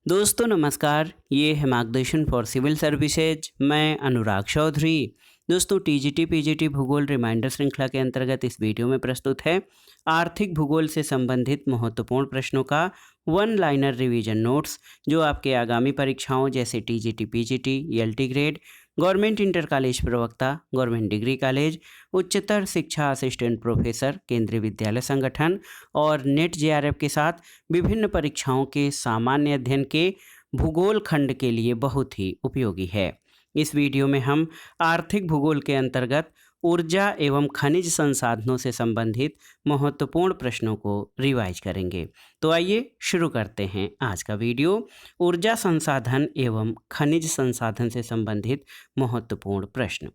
दोस्तों नमस्कार, ये है मार्गदर्शन फॉर सिविल सर्विसेज। मैं अनुराग चौधरी। दोस्तों टीजीटी पीजीटी भूगोल रिमाइंडर श्रृंखला के अंतर्गत इस वीडियो में प्रस्तुत है आर्थिक भूगोल से संबंधित महत्वपूर्ण प्रश्नों का वन लाइनर रिवीजन नोट्स, जो आपके आगामी परीक्षाओं जैसे TGT PGT, LT grade, government inter college प्रवक्ता, गवर्नमेंट डिग्री कॉलेज, उच्चतर शिक्षा असिस्टेंट प्रोफेसर, केंद्रीय विद्यालय संगठन और नेट जेआरएफ के साथ विभिन्न परीक्षाओं के सामान्य अध्ययन के भूगोल खंड के लिए बहुत ही उपयोगी है। इस वीडियो में हम आर्थिक भूगोल के अंतर्गत ऊर्जा एवं खनिज संसाधनों से संबंधित महत्वपूर्ण प्रश्नों को रिवाइज करेंगे। तो आइए शुरू करते हैं आज का वीडियो। ऊर्जा संसाधन एवं खनिज संसाधन से संबंधित महत्वपूर्ण प्रश्न।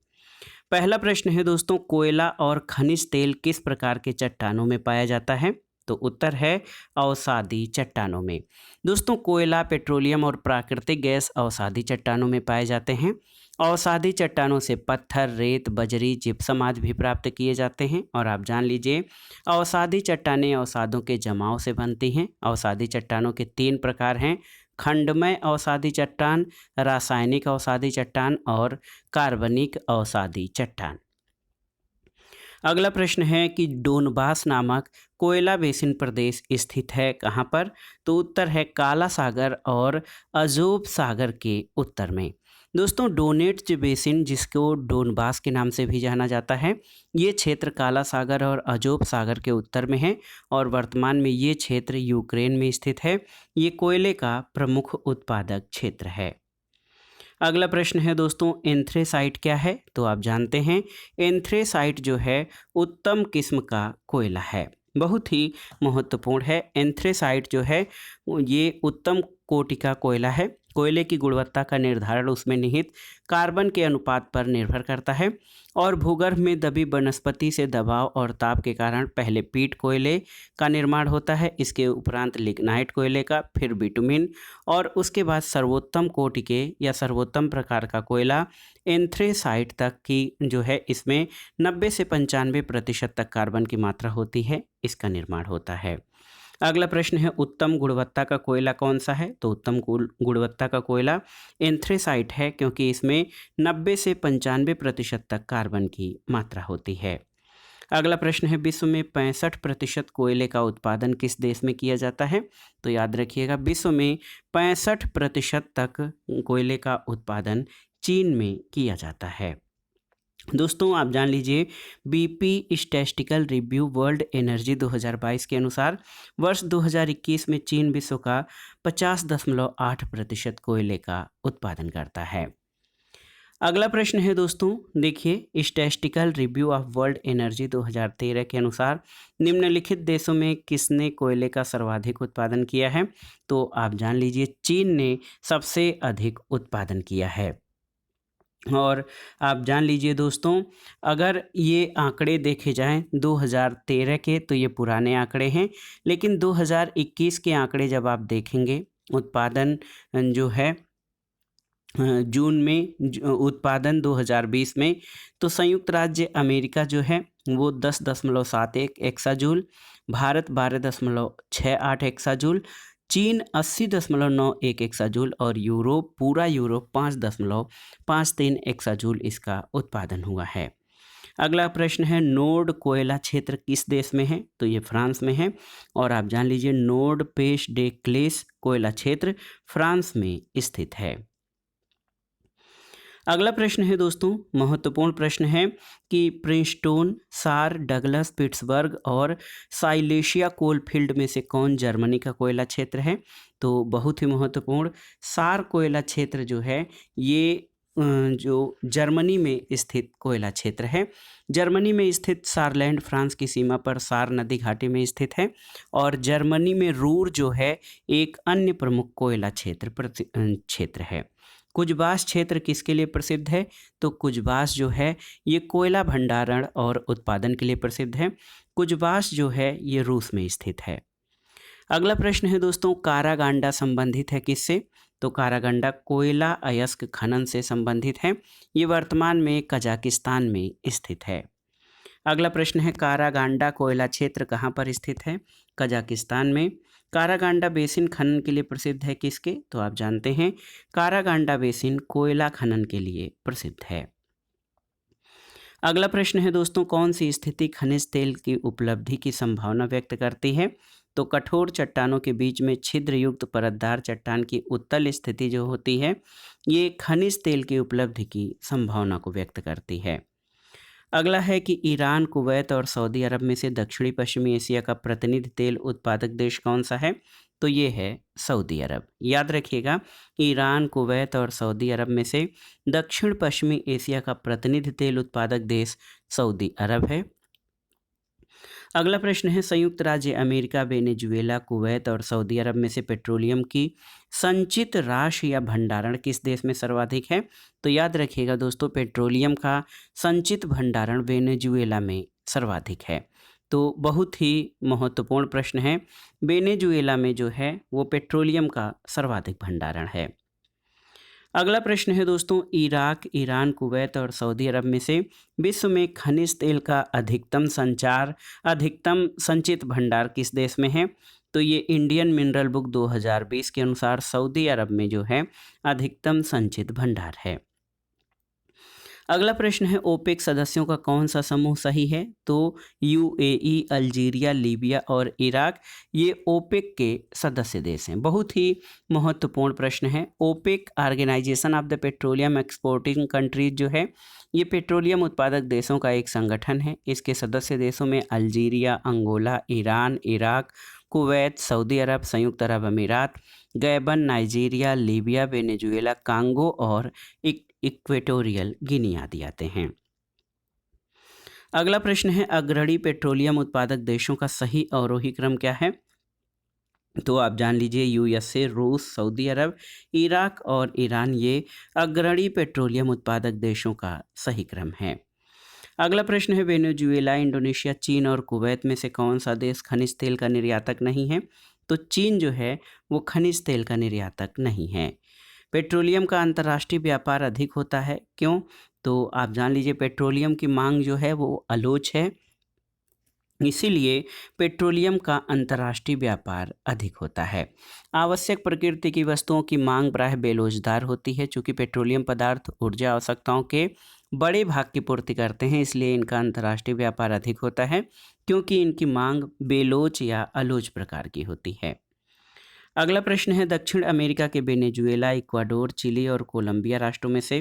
पहला प्रश्न है दोस्तों, कोयला और खनिज तेल किस प्रकार के चट्टानों में पाया जाता है? तो उत्तर है अवसादी चट्टानों में। दोस्तों कोयला, पेट्रोलियम और प्राकृतिक गैस अवसादी चट्टानों में पाए जाते हैं। अवसादी चट्टानों से पत्थर, रेत, बजरी, जिप्सम आदि भी प्राप्त किए जाते हैं। और आप जान लीजिए, अवसादी चट्टानें अवसादों के जमाव से बनती हैं। अवसादी चट्टानों के 3 प्रकार हैं: खंडमय अवसादी चट्टान, रासायनिक अवसादी चट्टान और कार्बनिक अवसादी चट्टान। अगला प्रश्न है कि डोनबास नामक कोयला बेसिन प्रदेश स्थित है कहाँ पर? तो उत्तर है काला सागर और अजोब सागर के उत्तर में। दोस्तों डोनेट्स बेसिन, जिसको डोनबास के नाम से भी जाना जाता है, ये क्षेत्र काला सागर और अजोब सागर के उत्तर में है और वर्तमान में ये क्षेत्र यूक्रेन में स्थित है। ये कोयले का प्रमुख उत्पादक क्षेत्र है। अगला प्रश्न है दोस्तों, एंथ्रेसाइट क्या है? तो आप जानते हैं एंथ्रेसाइट जो है उत्तम किस्म का कोयला है, बहुत ही महत्वपूर्ण है। एंथ्रेसाइट जो है ये उत्तम कोटि का कोयला है। कोयले की गुणवत्ता का निर्धारण उसमें निहित कार्बन के अनुपात पर निर्भर करता है और भूगर्भ में दबी वनस्पति से दबाव और ताप के कारण पहले पीट कोयले का निर्माण होता है, इसके उपरांत लिग्नाइट कोयले का, फिर बिटुमिन और उसके बाद सर्वोत्तम कोटि के या सर्वोत्तम प्रकार का कोयला एंथ्रेसाइट तक की जो है इसमें 90 से 95% तक कार्बन की मात्रा होती है, इसका निर्माण होता है। अगला प्रश्न है, उत्तम गुणवत्ता का कोयला कौन सा है? तो उत्तम गुणवत्ता का कोयला एंथ्रेसाइट है, क्योंकि इसमें 90 से 95% तक कार्बन की मात्रा होती है। अगला प्रश्न है, विश्व में 65% कोयले का उत्पादन किस देश में किया जाता है? तो याद रखिएगा, विश्व में 65% तक कोयले का उत्पादन चीन में किया जाता है। दोस्तों आप जान लीजिए, BP statistical review world energy 2022 के अनुसार वर्ष 2021 में चीन विश्व का 50.8% कोयले का उत्पादन करता है। अगला प्रश्न है दोस्तों, देखिए, statistical review of world energy 2013 के अनुसार निम्नलिखित देशों में किसने कोयले का सर्वाधिक उत्पादन किया है? तो आप जान लीजिए, चीन ने सबसे अधिक उत्पादन किया है। और आप जान लीजिए दोस्तों, अगर ये आंकड़े देखे जाएं 2013 के, तो ये पुराने आंकड़े हैं, लेकिन 2021 के आंकड़े जब आप देखेंगे, उत्पादन जो है जून में उत्पादन 2020 में, तो संयुक्त राज्य अमेरिका जो है वो 10.71 एक्साजूल, भारत 12.68 एक्साजूल, चीन 80.91 एक्साजूल और यूरोप, पूरा यूरोप 5.53 एक्साजूल इसका उत्पादन हुआ है। अगला प्रश्न है, नोर्ड कोयला क्षेत्र किस देश में है? तो ये फ्रांस में है और आप जान लीजिए, नोर्ड पेश डे क्लेस कोयला क्षेत्र फ्रांस में स्थित है। अगला प्रश्न है दोस्तों, महत्वपूर्ण प्रश्न है कि प्रिंसटन, सार, डगलस, पिट्सबर्ग और साइलेशिया कोलफील्ड में से कौन जर्मनी का कोयला क्षेत्र है? तो बहुत ही महत्वपूर्ण, सार कोयला क्षेत्र जो है ये जो जर्मनी में स्थित कोयला क्षेत्र है। जर्मनी में स्थित सारलैंड फ्रांस की सीमा पर सार नदी घाटी में स्थित है और जर्मनी में रूर जो है एक अन्य प्रमुख कोयला क्षेत्र है। कुजबास क्षेत्र किसके लिए प्रसिद्ध है? तो कुजबास जो है ये कोयला भंडारण और उत्पादन के लिए प्रसिद्ध है। कुजबास जो है ये रूस में स्थित है। अगला प्रश्न है दोस्तों, कारागांडा संबंधित है किससे? तो कारागांडा कोयला अयस्क खनन से संबंधित है। ये वर्तमान में कजाकिस्तान में स्थित है। अगला प्रश्न है, कारागांडा कोयला क्षेत्र कहाँ पर स्थित है? कजाकिस्तान में। कारागांडा बेसिन खनन के लिए प्रसिद्ध है किसके? तो आप जानते हैं कारागांडा बेसिन कोयला खनन के लिए प्रसिद्ध है। अगला प्रश्न है दोस्तों, कौन सी स्थिति खनिज तेल की उपलब्धि की संभावना व्यक्त करती है? तो कठोर चट्टानों के बीच में छिद्र युक्त परतदार चट्टान की उत्तल स्थिति जो होती है, ये खनिज तेल की उपलब्धि की संभावना को व्यक्त करती है। अगला है कि ईरान, कुवैत और सऊदी अरब में से दक्षिणी पश्चिमी एशिया का प्रतिनिधि तेल उत्पादक देश कौन सा है? तो ये है सऊदी अरब। याद रखिएगा, ईरान, कुवैत और सऊदी अरब में से दक्षिण पश्चिमी एशिया का प्रतिनिधि तेल उत्पादक देश सऊदी अरब है। अगला प्रश्न है, संयुक्त राज्य अमेरिका, वेनेजुएला, कुवैत और सऊदी अरब में से पेट्रोलियम की संचित राशि या भंडारण किस देश में सर्वाधिक है? तो याद रखिएगा दोस्तों, पेट्रोलियम का संचित भंडारण वेनेजुएला में सर्वाधिक है। तो बहुत ही महत्वपूर्ण प्रश्न है, वेनेजुएला में जो है वो पेट्रोलियम का सर्वाधिक भंडारण है। अगला प्रश्न है दोस्तों, इराक, ईरान, कुवैत और सऊदी अरब में से विश्व में खनिज तेल का अधिकतम संचित भंडार किस देश में है? तो ये इंडियन मिनरल बुक 2020 के अनुसार सऊदी अरब में जो है अधिकतम संचित भंडार है। अगला प्रश्न है, ओपेक सदस्यों का कौन सा समूह सही है? तो यूएई, अल्जीरिया, लीबिया और इराक ये ओपेक के सदस्य देश हैं। बहुत ही महत्वपूर्ण प्रश्न है। OPEC organization of the petroleum exporting countries जो है, ये पेट्रोलियम उत्पादक देशों का एक संगठन है। इसके सदस्य देशों में Algeria, Angola, Iran, Iraq, Kuwait, Saudi Arab, संयुक्त अरब अमीरात, Gabon, Nigeria, Libya, Venezuela, Congo और इक्वेटोरियल गिनी आदि आते हैं। अगला प्रश्न है, अग्रणी पेट्रोलियम उत्पादक देशों का सही अवरोही क्रम क्या है? तो आप जान लीजिए, यूएसए, रूस, सऊदी अरब, इराक और ईरान ये अग्रणी पेट्रोलियम उत्पादक देशों का सही क्रम है। अगला प्रश्न है, वेनेजुएला, इंडोनेशिया, चीन और कुवैत में से कौन सा देश खनिज तेल का निर्यातक नहीं है? तो चीन जो है वो खनिज तेल का निर्यातक नहीं है। पेट्रोलियम का अंतर्राष्ट्रीय व्यापार अधिक होता है, क्यों? तो आप जान लीजिए, पेट्रोलियम की मांग जो है वो अलोच है, इसीलिए पेट्रोलियम का अंतर्राष्ट्रीय व्यापार अधिक होता है। आवश्यक प्रकृति की वस्तुओं की मांग प्रायः बेलोजदार होती है, चूँकि पेट्रोलियम पदार्थ ऊर्जा आवश्यकताओं के बड़े भाग की पूर्ति करते हैं, इसलिए इनका अंतर्राष्ट्रीय व्यापार अधिक होता है, क्योंकि इनकी मांग बेलोच या अलोच प्रकार की होती है। अगला प्रश्न है, दक्षिण अमेरिका के वेनेजुएला, इक्वाडोर, चिली और कोलंबिया राष्ट्रों में से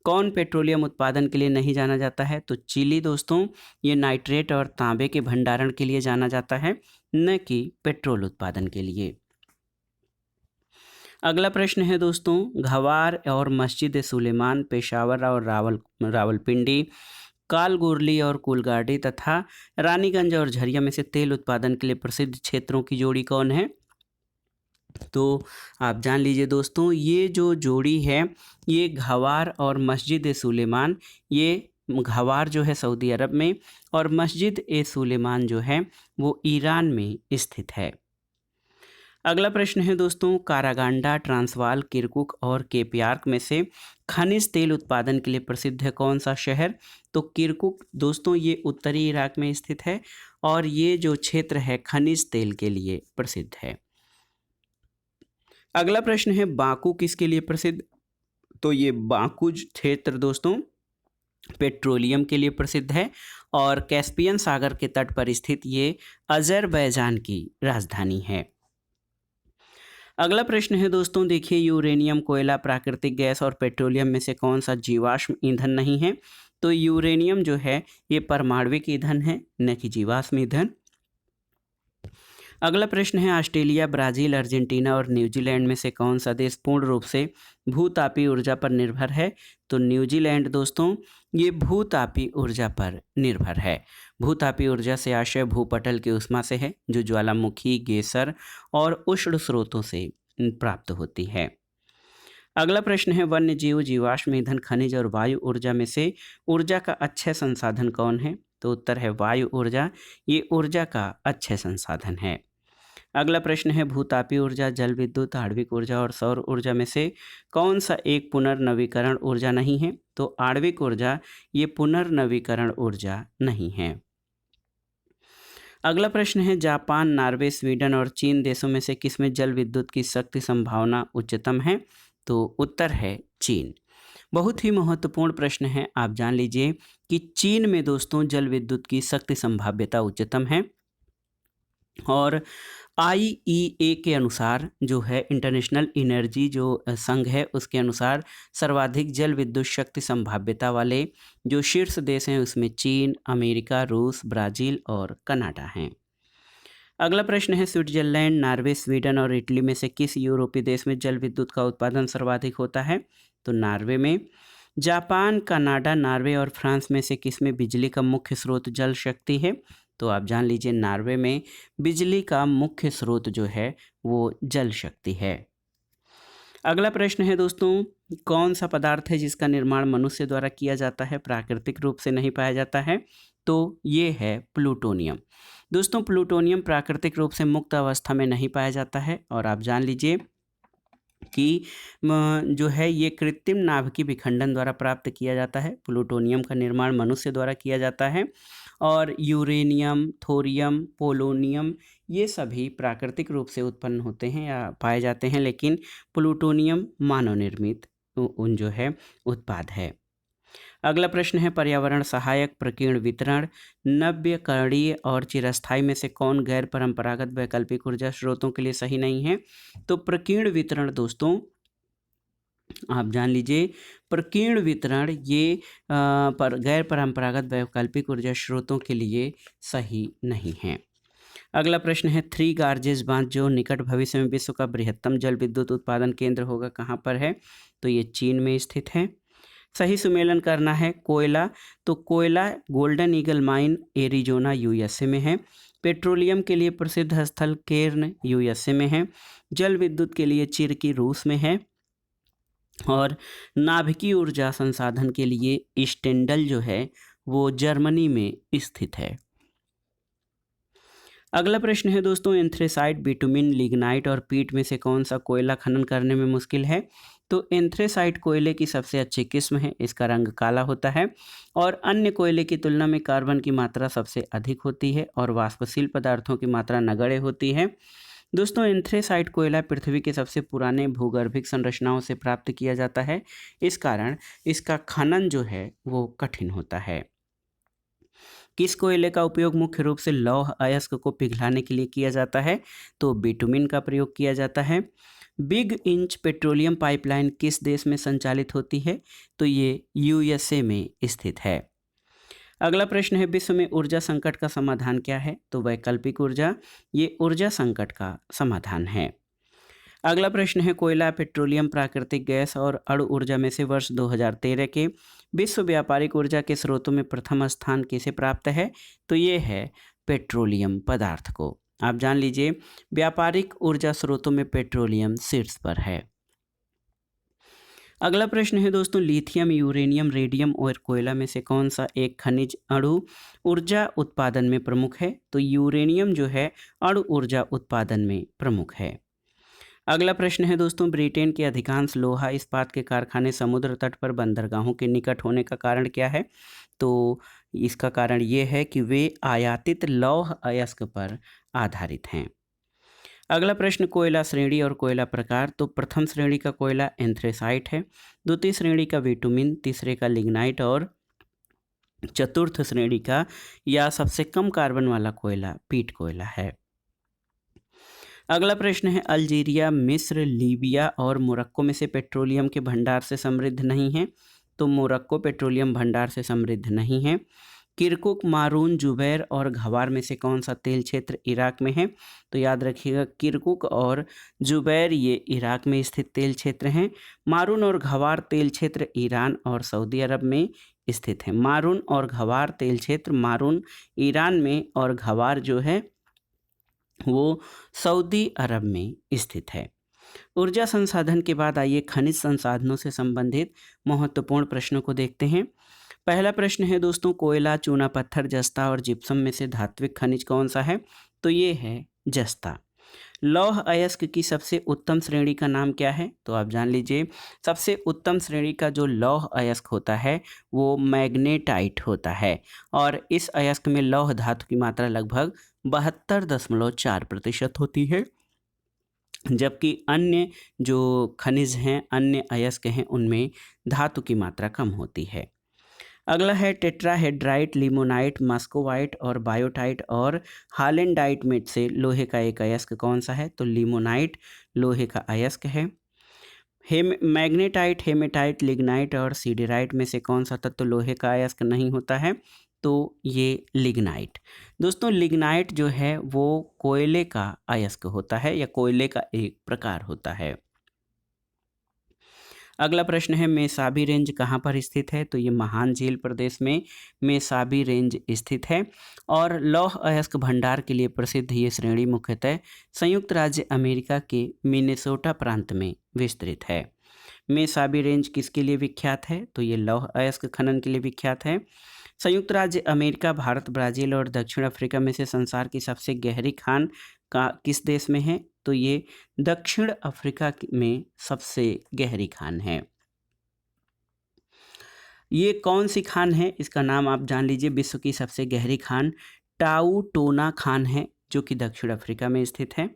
कौन पेट्रोलियम उत्पादन के लिए नहीं जाना जाता है? तो चिली दोस्तों ये नाइट्रेट और तांबे के भंडारण के लिए जाना जाता है, न कि पेट्रोल उत्पादन के लिए। अगला प्रश्न है दोस्तों, गवार और मस्जिद सुलेमान, पेशावर और रावलपिंडी, कालगुरली और कुलगाड़ी तथा रानीगंज और झरिया में से तेल उत्पादन के लिए प्रसिद्ध क्षेत्रों की जोड़ी कौन है? तो आप जान लीजिए दोस्तों, ये जो जोड़ी है ये गवार और मस्जिद सुलेमान, ये गवार जो है सऊदी अरब में और मस्जिद ए सुलेमान जो है वो ईरान में स्थित है। अगला प्रश्न है दोस्तों, कारागांडा, ट्रांसवाल, किरकुक और केपियार्क में से खनिज तेल उत्पादन के लिए प्रसिद्ध है कौन सा शहर? तो किरकुक दोस्तों ये उत्तरी इराक में स्थित है और ये जो क्षेत्र है खनिज तेल के लिए प्रसिद्ध है। अगला प्रश्न है, बाकू किसके लिए प्रसिद्ध? तो ये बाकू क्षेत्र दोस्तों पेट्रोलियम के लिए प्रसिद्ध है और कैस्पियन सागर के तट पर स्थित ये अजरबैजान की राजधानी है। अगला प्रश्न है दोस्तों, देखिए, यूरेनियम, कोयला, प्राकृतिक गैस और पेट्रोलियम में से कौन सा जीवाश्म ईंधन नहीं है? तो यूरेनियम जो है ये परमाणविक ईंधन है, न कि जीवाश्म ईंधन। अगला प्रश्न है, ऑस्ट्रेलिया, ब्राज़ील, अर्जेंटीना और न्यूजीलैंड में से कौन सा देश पूर्ण रूप से भूतापीय ऊर्जा पर निर्भर है? तो न्यूजीलैंड दोस्तों ये भूतापीय ऊर्जा पर निर्भर है। भूतापीय ऊर्जा से आशय भूपटल की ऊष्मा से है, जो ज्वालामुखी, गेसर और उष्ण स्रोतों से प्राप्त होती है। अगला प्रश्न है, वन्य जीव, जीवाश्म ईंधन, खनिज और वायु ऊर्जा में से ऊर्जा का अक्षय संसाधन कौन है? तो उत्तर है वायु ऊर्जा, ये ऊर्जा का अक्षय संसाधन है। अगला प्रश्न है, भूतापीय ऊर्जा, जल विद्युत, आणविक ऊर्जा और सौर ऊर्जा में से कौन सा एक पुनर्नवीकरण ऊर्जा नहीं है? तो आणविक ऊर्जा ये पुनर्नवीकरण ऊर्जा नहीं है। अगला प्रश्न है, जापान, नॉर्वे, स्वीडन और चीन देशों में से किसमें जल विद्युत की शक्ति संभावना उच्चतम है? तो उत्तर है चीन। बहुत ही महत्वपूर्ण प्रश्न है, आप जान लीजिए कि चीन में दोस्तों जल विद्युत की शक्ति संभाव्यता उच्चतम है। और आईईए के अनुसार जो है, इंटरनेशनल एनर्जी जो संघ है, उसके अनुसार सर्वाधिक जल विद्युत शक्ति संभाव्यता वाले जो शीर्ष देश हैं उसमें चीन, अमेरिका, रूस, ब्राज़ील और कनाडा हैं। अगला प्रश्न है, स्विट्जरलैंड, नॉर्वे, स्वीडन और इटली में से किस यूरोपीय देश में जल विद्युत का उत्पादन सर्वाधिक होता है? तो नॉर्वे में। जापान, कनाडा, नॉर्वे और फ्रांस में से किस में बिजली का मुख्य स्रोत जल शक्ति है? तो आप जान लीजिए नॉर्वे में बिजली का मुख्य स्रोत जो है वो जल शक्ति है। अगला प्रश्न है दोस्तों, कौन सा पदार्थ है जिसका निर्माण मनुष्य द्वारा किया जाता है, प्राकृतिक रूप से नहीं पाया जाता है? तो ये है प्लूटोनियम। दोस्तों प्लूटोनियम प्राकृतिक रूप से मुक्त अवस्था में नहीं पाया जाता है, और आप जान लीजिए कि जो है ये कृत्रिम नाभिकीय विखंडन द्वारा प्राप्त किया जाता है। प्लूटोनियम का निर्माण मनुष्य द्वारा किया जाता है, और यूरेनियम, थोरियम, पोलोनियम ये सभी प्राकृतिक रूप से उत्पन्न होते हैं या पाए जाते हैं, लेकिन प्लूटोनियम मानव निर्मित उन जो है उत्पाद है। अगला प्रश्न है, पर्यावरण सहायक प्रकीर्ण वितरण नव्यकरणीय और चिरस्थायी में से कौन गैर परंपरागत वैकल्पिक ऊर्जा स्रोतों के लिए सही नहीं है? तो प्रकीर्ण वितरण दोस्तों आप जान लीजिए, प्रकीर्ण वितरण ये गैर परंपरागत वैकल्पिक ऊर्जा स्रोतों के लिए सही नहीं है। अगला प्रश्न है, थ्री गार्जेस बांध जो निकट भविष्य में विश्व का बृहत्तम जल विद्युत उत्पादन केंद्र होगा, कहाँ पर है? तो ये चीन में स्थित है। सही सुमेलन करना है। कोयला, तो कोयला golden eagle mine Arizona USA में है। पेट्रोलियम के लिए प्रसिद्ध स्थल केर्न यूएसए में है। जल विद्युत के लिए चिरकी रूस में है, और नाभिकीय ऊर्जा संसाधन के लिए स्टेंडल जो है वो जर्मनी में स्थित है। अगला प्रश्न है दोस्तों, एंथ्रेसाइट, बिटुमिन, लिग्नाइट और पीट में से कौन सा कोयला खनन करने में मुश्किल है? तो एंथ्रेसाइट कोयले की सबसे अच्छी किस्म है, इसका रंग काला होता है और अन्य कोयले की तुलना में कार्बन की मात्रा सबसे अधिक होती है और वाष्पशील पदार्थों की मात्रा नगण्य होती है। दोस्तों एंथ्रेसाइट कोयला पृथ्वी के सबसे पुराने भूगर्भिक संरचनाओं से प्राप्त किया जाता है, इस कारण इसका खनन जो है वो कठिन होता है। किस कोयले का उपयोग मुख्य रूप से लौह अयस्क को पिघलाने के लिए किया जाता है? तो बिटुमिन का प्रयोग किया जाता है। बिग इंच पेट्रोलियम पाइपलाइन किस देश में संचालित होती है? तो ये यूएसए में स्थित है। अगला प्रश्न है, विश्व में ऊर्जा संकट का समाधान क्या है? तो वैकल्पिक ऊर्जा ये ऊर्जा संकट का समाधान है। अगला प्रश्न है, कोयला, पेट्रोलियम, प्राकृतिक गैस और अणु ऊर्जा में से वर्ष 2013 के विश्व व्यापारिक ऊर्जा के स्रोतों में प्रथम स्थान किसे प्राप्त है? तो ये है पेट्रोलियम पदार्थ को। आप जान लीजिए व्यापारिक ऊर्जा स्रोतों में पेट्रोलियम शीर्ष पर है। अगला प्रश्न है दोस्तों, लिथियम, यूरेनियम, रेडियम और कोयला में से कौन सा एक खनिज अणु ऊर्जा उत्पादन में प्रमुख है? तो यूरेनियम जो है अणु ऊर्जा उत्पादन में प्रमुख है। अगला प्रश्न है दोस्तों, ब्रिटेन के अधिकांश लोहा इस्पात के कारखाने समुद्र तट पर बंदरगाहों के निकट होने का कारण क्या है? तो इसका कारण ये है कि वे आयातित लौह अयस्क पर आधारित हैं। अगला प्रश्न, कोयला श्रेणी और कोयला प्रकार। तो प्रथम श्रेणी का कोयला एंथ्रेसाइट है, द्वितीय श्रेणी का बिटुमिन, तीसरे का लिग्नाइट और चतुर्थ श्रेणी का या सबसे कम कार्बन वाला कोयला पीट कोयला है। अगला प्रश्न है, अल्जीरिया, मिस्र, लीबिया और मोरक्को में से पेट्रोलियम के भंडार से समृद्ध नहीं है? तो मोरक्को पेट्रोलियम भंडार से समृद्ध नहीं है। किरकुक, मारून, जुबैर और घवार में से कौन सा तेल क्षेत्र इराक में है? तो याद रखिएगा किरकुक और जुबैर ये इराक में स्थित तेल क्षेत्र हैं। मारून और घवार तेल क्षेत्र ईरान और सऊदी अरब में स्थित हैं। मारून और घवार तेल क्षेत्र, मारून ईरान में और घवार जो है वो सऊदी अरब में स्थित है। ऊर्जा संसाधन के बाद आइए खनिज संसाधनों से संबंधित महत्वपूर्ण प्रश्नों को देखते हैं। पहला प्रश्न है दोस्तों, कोयला, चूना पत्थर, जस्ता और जिप्सम में से धात्विक खनिज कौन सा है? तो ये है जस्ता। लौह अयस्क की सबसे उत्तम श्रेणी का नाम क्या है? तो आप जान लीजिए, सबसे उत्तम श्रेणी का जो लौह अयस्क होता है वो मैग्नेटाइट होता है और इस अयस्क में लौह धातु की मात्रा लगभग 72.4% होती है, जबकि अन्य जो खनिज हैं, अन्य अयस्क हैं, उनमें धातु की मात्रा कम होती है। अगला है टेट्राहेड्राइट, लिमोनाइट, मस्कोवाइट और बायोटाइट और हालेंडाइट में से लोहे का एक अयस्क कौन सा है? तो लिमोनाइट लोहे का अयस्क है। मैग्नेटाइट, हेमेटाइट, लिग्नाइट और सीडेराइट में से कौन सा तत्व लोहे का अयस्क नहीं होता है? तो ये लिग्नाइट। दोस्तों, लिग्नाइट जो है वो कोयले का अयस्क होता है या कोयले का एक प्रकार होता है। अगला प्रश्न है, मेसाबी रेंज कहाँ पर स्थित है? तो ये महान झील प्रदेश में मेसाबी रेंज स्थित है और लौह अयस्क भंडार के लिए प्रसिद्ध ये श्रेणी मुख्यतः संयुक्त राज्य अमेरिका के मिनेसोटा प्रांत में विस्तृत है। मेसाबी रेंज किसके लिए विख्यात है? तो ये लौह अयस्क खनन के लिए विख्यात है। संयुक्त राज्य अमेरिका, भारत, ब्राज़ील और दक्षिण अफ्रीका में से संसार की सबसे गहरी खान का किस देश में है? तो ये दक्षिण अफ्रीका में सबसे गहरी खान है। ये कौन सी खान है? इसका नाम आप जान लीजिए। विश्व की सबसे गहरी खान टाउटोना खान है, जो कि दक्षिण अफ्रीका में स्थित है।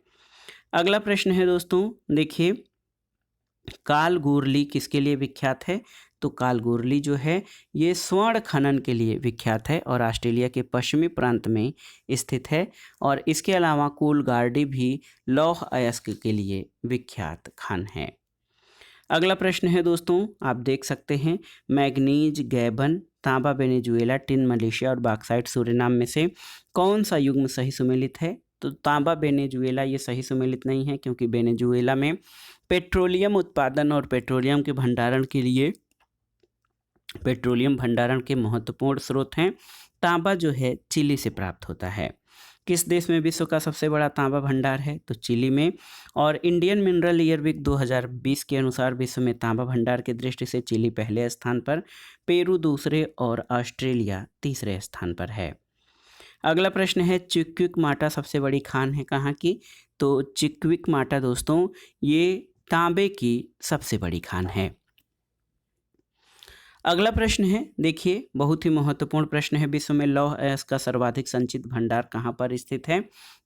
अगला प्रश्न है दोस्तों, देखिए, कालगोरली किसके लिए विख्यात है? तो कालगोरली जो है ये स्वर्ण खनन के लिए विख्यात है और ऑस्ट्रेलिया के पश्चिमी प्रांत में स्थित है और इसके अलावा कोलगार्डी भी लौह अयस्क के लिए विख्यात खान है। अगला प्रश्न है दोस्तों, आप देख सकते हैं, मैग्नीज, गैबन, तांबा वेनेजुएला, टिन मलेशिया और बॉक्साइट सूरीनाम में से कौन सा युग्म सही सुमेलित है? तो तांबा वेनेजुएला ये सही सुमेलित नहीं है, क्योंकि वेनेजुएला में पेट्रोलियम उत्पादन और पेट्रोलियम के भंडारण के लिए पेट्रोलियम भंडारण के महत्वपूर्ण स्रोत हैं। तांबा जो है चिली से प्राप्त होता है। किस देश में विश्व का सबसे बड़ा तांबा भंडार है? तो चिली में। और इंडियन मिनरल ईयरविक 2020 के अनुसार विश्व में तांबा भंडार की दृष्टि से चिली पहले स्थान पर, पेरू दूसरे और ऑस्ट्रेलिया तीसरे स्थान पर है। अगला प्रश्न है, चिक्विकमाटा सबसे बड़ी खान है कहाँ की? तो चिक्विकमाटा दोस्तों ये तांबे की सबसे बड़ी खान है। अगला प्रश्न है, देखिए, बहुत ही महत्वपूर्ण प्रश्न है, विश्व में लौह अयस्क का सर्वाधिक संचित भंडार कहाँ पर स्थित है?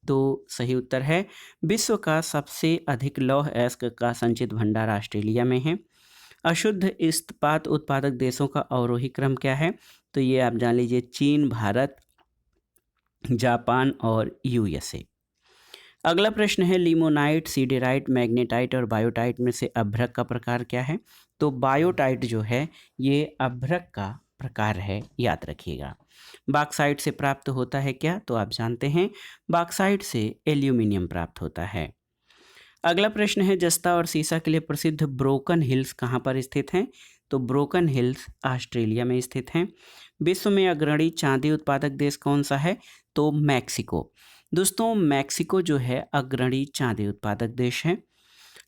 तो सही उत्तर है, विश्व का सबसे अधिक लौह अयस्क का संचित भंडार ऑस्ट्रेलिया में है। अशुद्ध इस्पात उत्पादक देशों का अवरोही क्रम क्या है? तो ये आप जान लीजिए, चीन, भारत, जापान और यूएसए। अगला प्रश्न है, लिमोनाइट, सीडेराइट, मैग्नेटाइट और बायोटाइट में से अभ्रक का प्रकार क्या है? तो बायोटाइट जो है ये अभ्रक का प्रकार है, याद रखिएगा। बॉक्साइट से प्राप्त होता है क्या? तो आप जानते हैं, बॉक्साइट से एल्यूमिनियम प्राप्त होता है। अगला प्रश्न है, जस्ता और सीसा के लिए प्रसिद्ध ब्रोकन हिल्स कहाँ पर स्थित हैं? तो ब्रोकन हिल्स ऑस्ट्रेलिया में स्थित हैं। विश्व में अग्रणी चांदी उत्पादक देश कौन सा है? तो मैक्सिको। दोस्तों, मैक्सिको जो है अग्रणी चांदी उत्पादक देश है।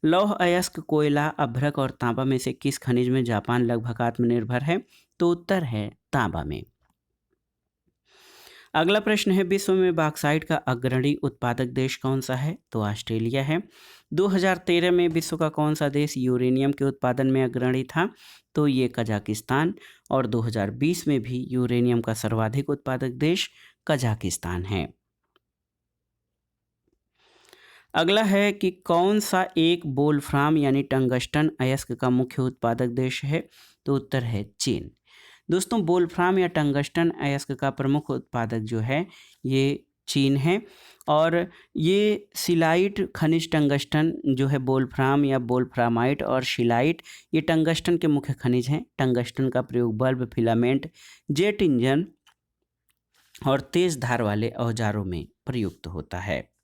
लौह अयस्क, कोयला, अभ्रक और तांबा में से किस खनिज में जापान लगभग आत्मनिर्भर है? तो उत्तर है तांबा में। अगला प्रश्न है, विश्व में बॉक्साइट का अग्रणी उत्पादक देश कौन सा है? तो ऑस्ट्रेलिया है। 2013 में विश्व का कौन सा देश यूरेनियम के उत्पादन में अग्रणी था? तो ये कजाकिस्तान। और 2020 में भी यूरेनियम का सर्वाधिक उत्पादक देश कजाकिस्तान है। अगला है कि कौन सा एक वोल्फ्राम यानी टंगस्टन अयस्क का मुख्य उत्पादक देश है? तो उत्तर है चीन। दोस्तों, वोल्फ्राम या टंगस्टन अयस्क का प्रमुख उत्पादक जो है ये चीन है और ये सिलाइट खनिज टंगस्टन जो है, वोल्फ्राम या वोल्फ्रामाइट और शिलाइट, ये टंगस्टन के मुख्य खनिज हैं। टंगस्टन का प्रयोग बल्ब, फिलामेंट, जेट इंजन और तेज धार वाले औजारों में प्रयुक्त होता है।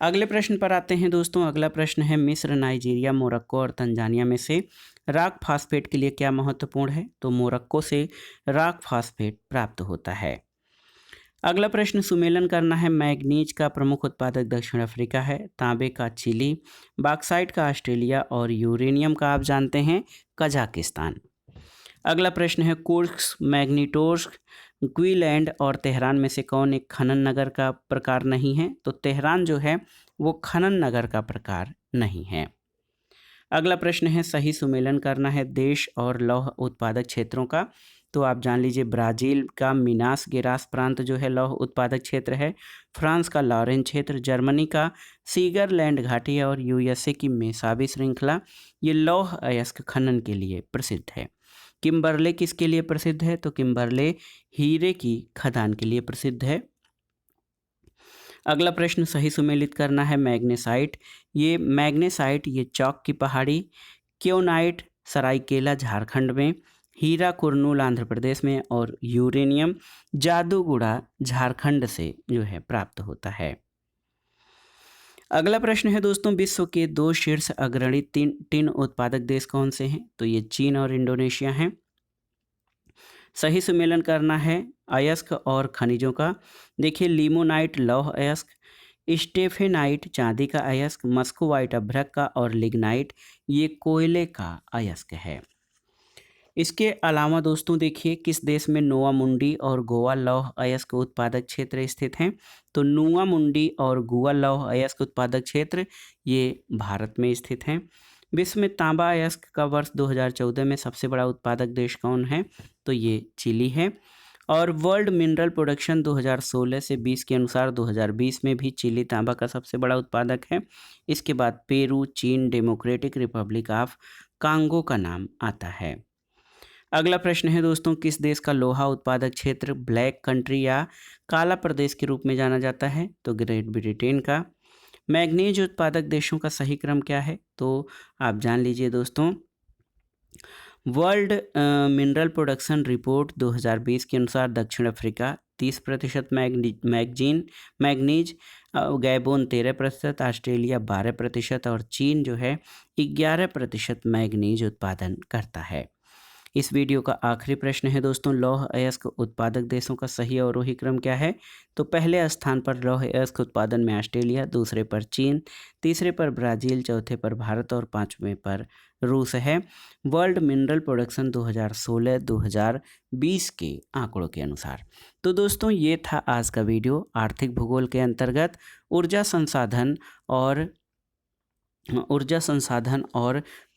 अगले प्रश्न पर आते हैं दोस्तों। अगला प्रश्न है, मिस्र, नाइजीरिया, मोरक्को और तंजानिया में से रॉक फास्फेट के लिए क्या महत्वपूर्ण है? तो मोरक्को से रॉक फास्फेट प्राप्त होता है। अगला प्रश्न, सुमेलन करना है, मैग्नीज का प्रमुख उत्पादक दक्षिण अफ्रीका है, तांबे का चिली, बॉक्साइट का ऑस्ट्रेलिया और यूरेनियम का आप जानते हैं कजाकिस्तान। अगला प्रश्न है, कुर्स्क, मैग्नीटोस्क, क्वीलैंड और तेहरान में से कौन एक खनन नगर का प्रकार नहीं है? तो तेहरान जो है वो खनन नगर का प्रकार नहीं है। अगला प्रश्न है, सही सुमेलन करना है देश और लौह उत्पादक क्षेत्रों का। तो आप जान लीजिए, ब्राज़ील का मिनास गेरास प्रांत जो है लौह उत्पादक क्षेत्र है, फ्रांस का लॉरेन क्षेत्र, जर्मनी का सीगरलैंड घाटी और यूएसए की मेसाबी श्रृंखला ये लौह अयस्क खनन के लिए प्रसिद्ध है। किम्बरले किसके लिए प्रसिद्ध है? तो किम्बरले हीरे की खदान के लिए प्रसिद्ध है। अगला प्रश्न सही सुमेलित करना है, मैग्नेसाइट। ये चौक की पहाड़ी, क्योनाइट सरायकेला झारखंड में, हीरा कुरनूल आंध्र प्रदेश में और यूरेनियम जादूगुड़ा झारखंड से जो है प्राप्त होता है। अगला प्रश्न है दोस्तों, विश्व के 2 शीर्ष अग्रणी टिन उत्पादक देश कौन से हैं? तो ये चीन और इंडोनेशिया हैं। सही सुमेलन करना है अयस्क और खनिजों का। देखिए, लिमोनाइट लौह अयस्क, स्टेफेनाइट चांदी का अयस्क, मस्कोवाइट अभ्रक का और लिग्नाइट ये कोयले का अयस्क है। इसके अलावा दोस्तों देखिए, किस देश में नोआ मुंडी और गोवा लौह अयस्क उत्पादक क्षेत्र स्थित हैं? तो नोआ मुंडी और गोवा लौह अयस्क उत्पादक क्षेत्र ये भारत में स्थित हैं। विश्व में तांबा अयस्क का वर्ष 2014 में सबसे बड़ा उत्पादक देश कौन है? तो ये चिली है। और वर्ल्ड मिनरल प्रोडक्शन 2016 से 20 के अनुसार 2020 में भी चिली तांबा का सबसे बड़ा उत्पादक है। इसके बाद पेरू, चीन, डेमोक्रेटिक रिपब्लिक ऑफ कांगो का नाम आता है। अगला प्रश्न है दोस्तों, किस देश का लोहा उत्पादक क्षेत्र ब्लैक कंट्री या काला प्रदेश के रूप में जाना जाता है? तो ग्रेट ब्रिटेन का। मैग्नीज उत्पादक देशों का सही क्रम क्या है? तो आप जान लीजिए दोस्तों, वर्ल्ड मिनरल प्रोडक्शन रिपोर्ट 2020 के अनुसार दक्षिण अफ्रीका 30% मैग्नीज, गैबोन 13%, ऑस्ट्रेलिया 12% और चीन जो है 11% मैग्नीज उत्पादन करता है। इस वीडियो का आखिरी प्रश्न है दोस्तों, लौह अयस्क उत्पादक देशों का सही अवरोही क्रम क्या है? तो पहले स्थान पर लौह अयस्क उत्पादन में ऑस्ट्रेलिया, दूसरे पर चीन, तीसरे पर ब्राज़ील, चौथे पर भारत और पांचवें पर रूस है, वर्ल्ड मिनरल प्रोडक्शन 2016-2020 के आंकड़ों के अनुसार। तो दोस्तों, ये था आज का वीडियो आर्थिक भूगोल के अंतर्गत ऊर्जा संसाधन और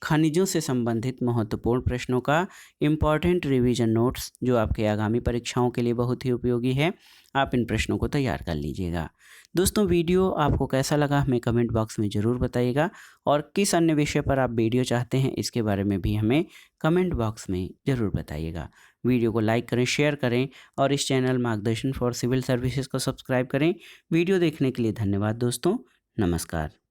खनिजों से संबंधित महत्वपूर्ण प्रश्नों का इम्पॉर्टेंट रिवीजन नोट्स, जो आपके आगामी परीक्षाओं के लिए बहुत ही उपयोगी है। आप इन प्रश्नों को तैयार कर लीजिएगा। दोस्तों, वीडियो आपको कैसा लगा हमें कमेंट बॉक्स में ज़रूर बताइएगा, और किस अन्य विषय पर आप वीडियो चाहते हैं इसके बारे में भी हमें कमेंट बॉक्स में ज़रूर बताइएगा। वीडियो को लाइक करें, शेयर करें और इस चैनल मार्गदर्शन फॉर सिविल सर्विसेज को सब्सक्राइब करें। वीडियो देखने के लिए धन्यवाद दोस्तों। नमस्कार।